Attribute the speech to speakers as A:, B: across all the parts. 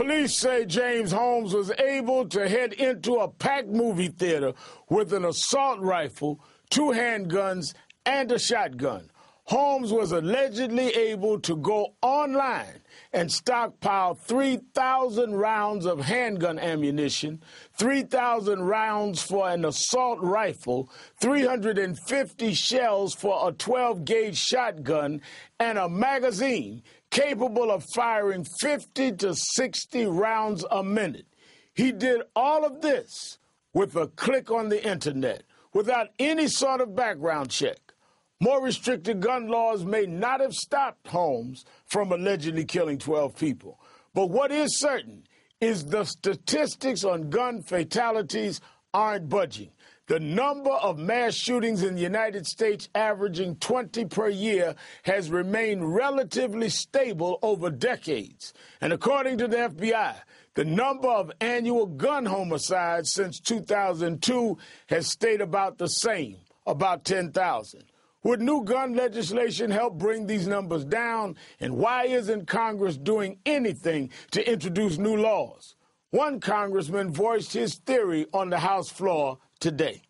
A: Police say James Holmes was able to head into a packed movie theater with an assault rifle, 2 handguns, and a shotgun. Holmes was allegedly able to go online and stockpile 3,000 rounds of handgun ammunition, 3,000 rounds for an assault rifle, 350 shells for a 12-gauge shotgun, and a magazine capable of firing 50 to 60 rounds a minute. He did all of this with a click on the internet, without any sort of background check. More restricted gun laws may not have stopped Holmes from allegedly killing 12 people. But what is certain is the statistics on gun fatalities aren't budging. The number of mass shootings in the United States, averaging 20 per year, has remained relatively stable over decades. And according to the FBI, the number of annual gun homicides since 2002 has stayed about the same, about 10,000. Would new gun legislation help bring these numbers down? And why isn't Congress doing anything to introduce new laws? One congressman voiced his theory on the House floor today.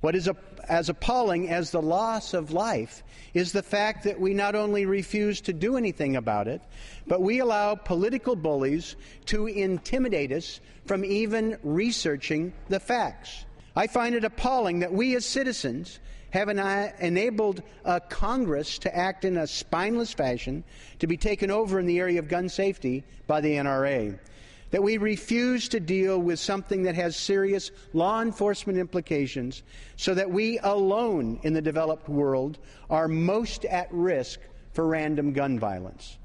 B: What is as appalling as the loss of life is the fact that we not only refuse to do anything about it, but we allow political bullies to intimidate us from even researching the facts. I find it appalling that we as citizens have enabled Congress to act in a spineless fashion, to be taken over in the area of gun safety by the NRA, that we refuse to deal with something that has serious law enforcement implications, so that we alone in the developed world are most at risk for random gun violence.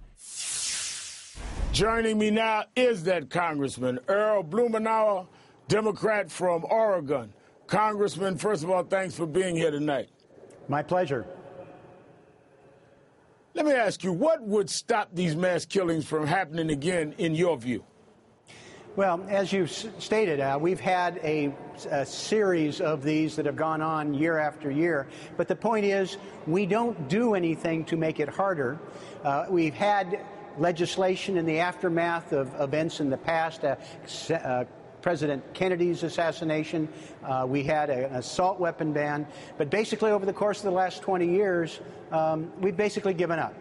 A: Joining me now is that Congressman, Earl Blumenauer, Democrat from Oregon. Congressman, first of all, thanks for being here tonight.
B: My pleasure.
A: Let me ask you, what would stop these mass killings from happening again, in your view?
B: Well, as you've stated, we've had a series of these that have gone on year after year. But the point is, we don't do anything to make it harder. We've had legislation in the aftermath of events in the past, President Kennedy's assassination. We had an assault weapon ban. But basically, over the course of the last 20 years, we've basically given up.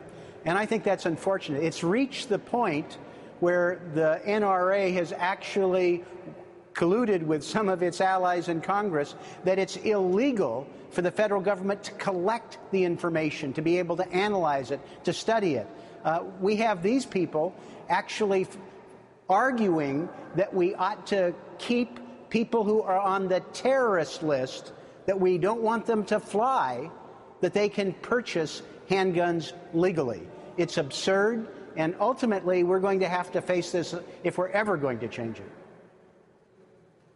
B: And I think that's unfortunate. It's reached the point where the NRA has actually colluded with some of its allies in Congress that it's illegal for the federal government to collect the information, to be able to analyze it, to study it. We have these people actually arguing that we ought to keep people who are on the terrorist list, that we don't want them to fly, that they can purchase handguns legally. It's absurd. And ultimately, we're going to have to face this if we're ever going to change it.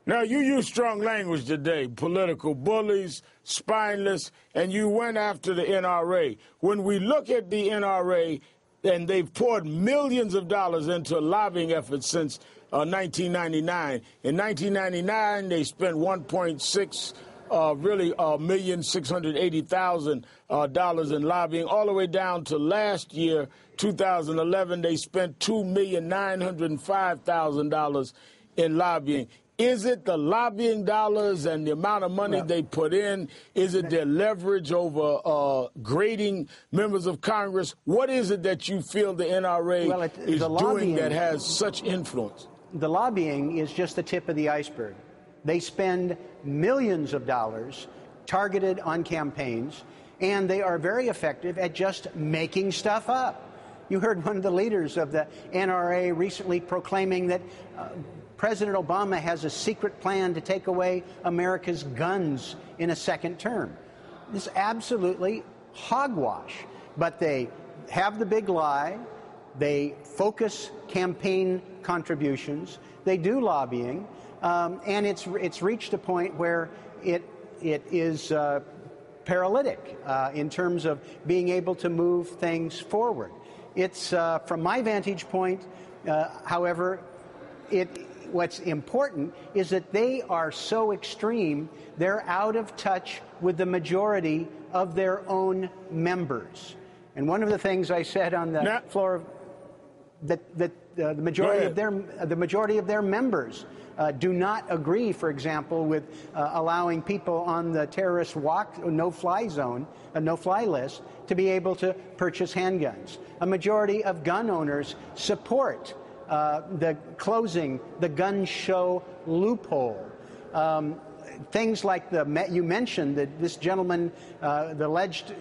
A: Now, you used strong language today, political bullies, spineless, and you went after the NRA. When we look at the NRA, and they've poured millions of dollars into lobbying efforts since 1999. In 1999, they spent $1,680,000 in lobbying, all the way down to last year, 2011, they spent $2,905,000 in lobbying. Is it the lobbying dollars and the amount of money they put in? Is it their leverage over grading members of Congress? What is it that you feel the NRA is doing that has such influence?
B: The lobbying is just the tip of the iceberg. They spend millions of dollars targeted on campaigns, and they are very effective at just making stuff up. You heard one of the leaders of the NRA recently proclaiming that President Obama has a secret plan to take away America's guns in a second term. This is absolutely hogwash. But they have the big lie. They focus campaign contributions. They do lobbying. And it's reached a point where it is paralytic in terms of being able to move things forward. It's, from my vantage point, however, what's important is that they are so extreme, they're out of touch with the majority of their own members. And one of the things I said on the floor of... the majority of their members do not agree, for example, with allowing people on the terrorist no-fly zone, a no-fly list, to be able to purchase handguns. A majority of gun owners support the closing the gun show loophole. Things like you mentioned that this gentleman, the alleged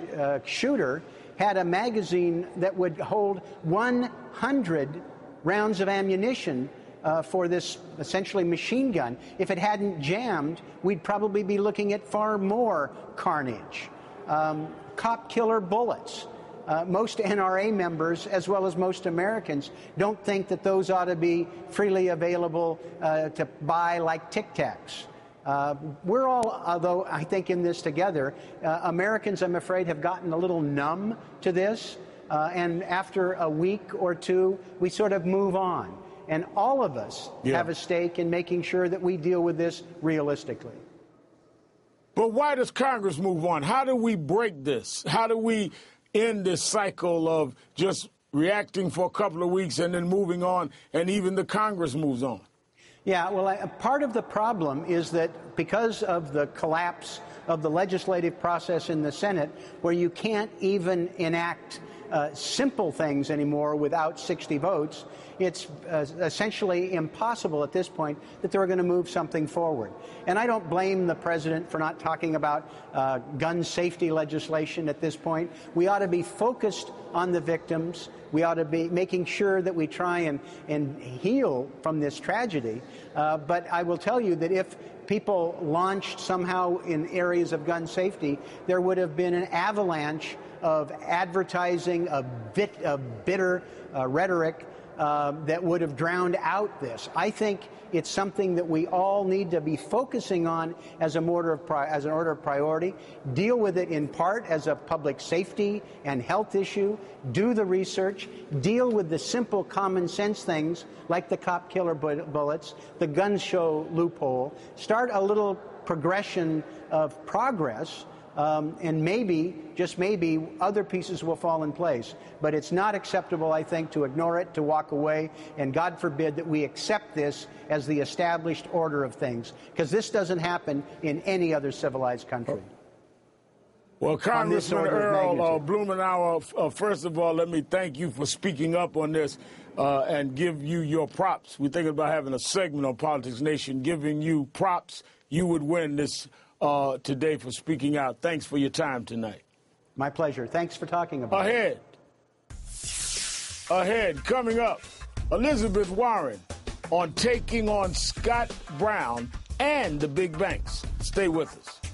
B: shooter, had a magazine that would hold 100 rounds of ammunition for this essentially machine gun. If it hadn't jammed, we'd probably be looking at far more carnage. Cop killer bullets. Most NRA members, as well as most Americans, don't think that those ought to be freely available to buy like Tic Tacs. We're all, although I think, in this together. Americans, I'm afraid, have gotten a little numb to this, and after a week or two, we sort of move on. And all of us have a stake in making sure that we deal with this realistically.
A: But why does Congress move on? How do we break this? How do we end this cycle of just reacting for a couple of weeks and then moving on, and even the Congress moves on?
B: Yeah, well, part of the problem is that because of the collapse of the legislative process in the Senate, where you can't even enact simple things anymore without 60 votes, it's essentially impossible at this point that they're going to move something forward. And I don't blame the president for not talking about gun safety legislation at this point. We ought to be focused on the victims. We ought to be making sure that we try and heal from this tragedy. But I will tell you that if people launched somehow in areas of gun safety, there would have been an avalanche of advertising, of bitter rhetoric that would have drowned out this. I think it's something that we all need to be focusing on as an order of priority. Deal with it in part as a public safety and health issue. Do the research. Deal with the simple common sense things like the cop killer bullets, the gun show loophole. Start a little progression of progress. And maybe, just maybe, other pieces will fall in place. But it's not acceptable, I think, to ignore it, to walk away, and God forbid that we accept this as the established order of things, because this doesn't happen in any other civilized country.
A: Well, Congressman Earl Blumenauer, first of all, let me thank you for speaking up on this and give you your props. We're thinking about having a segment on Politics Nation, giving you props. You would win this today for speaking out. Thanks for your time tonight.
B: My pleasure. Thanks for talking about it.
A: Ahead, coming up, Elizabeth Warren on taking on Scott Brown and the big banks. Stay with us.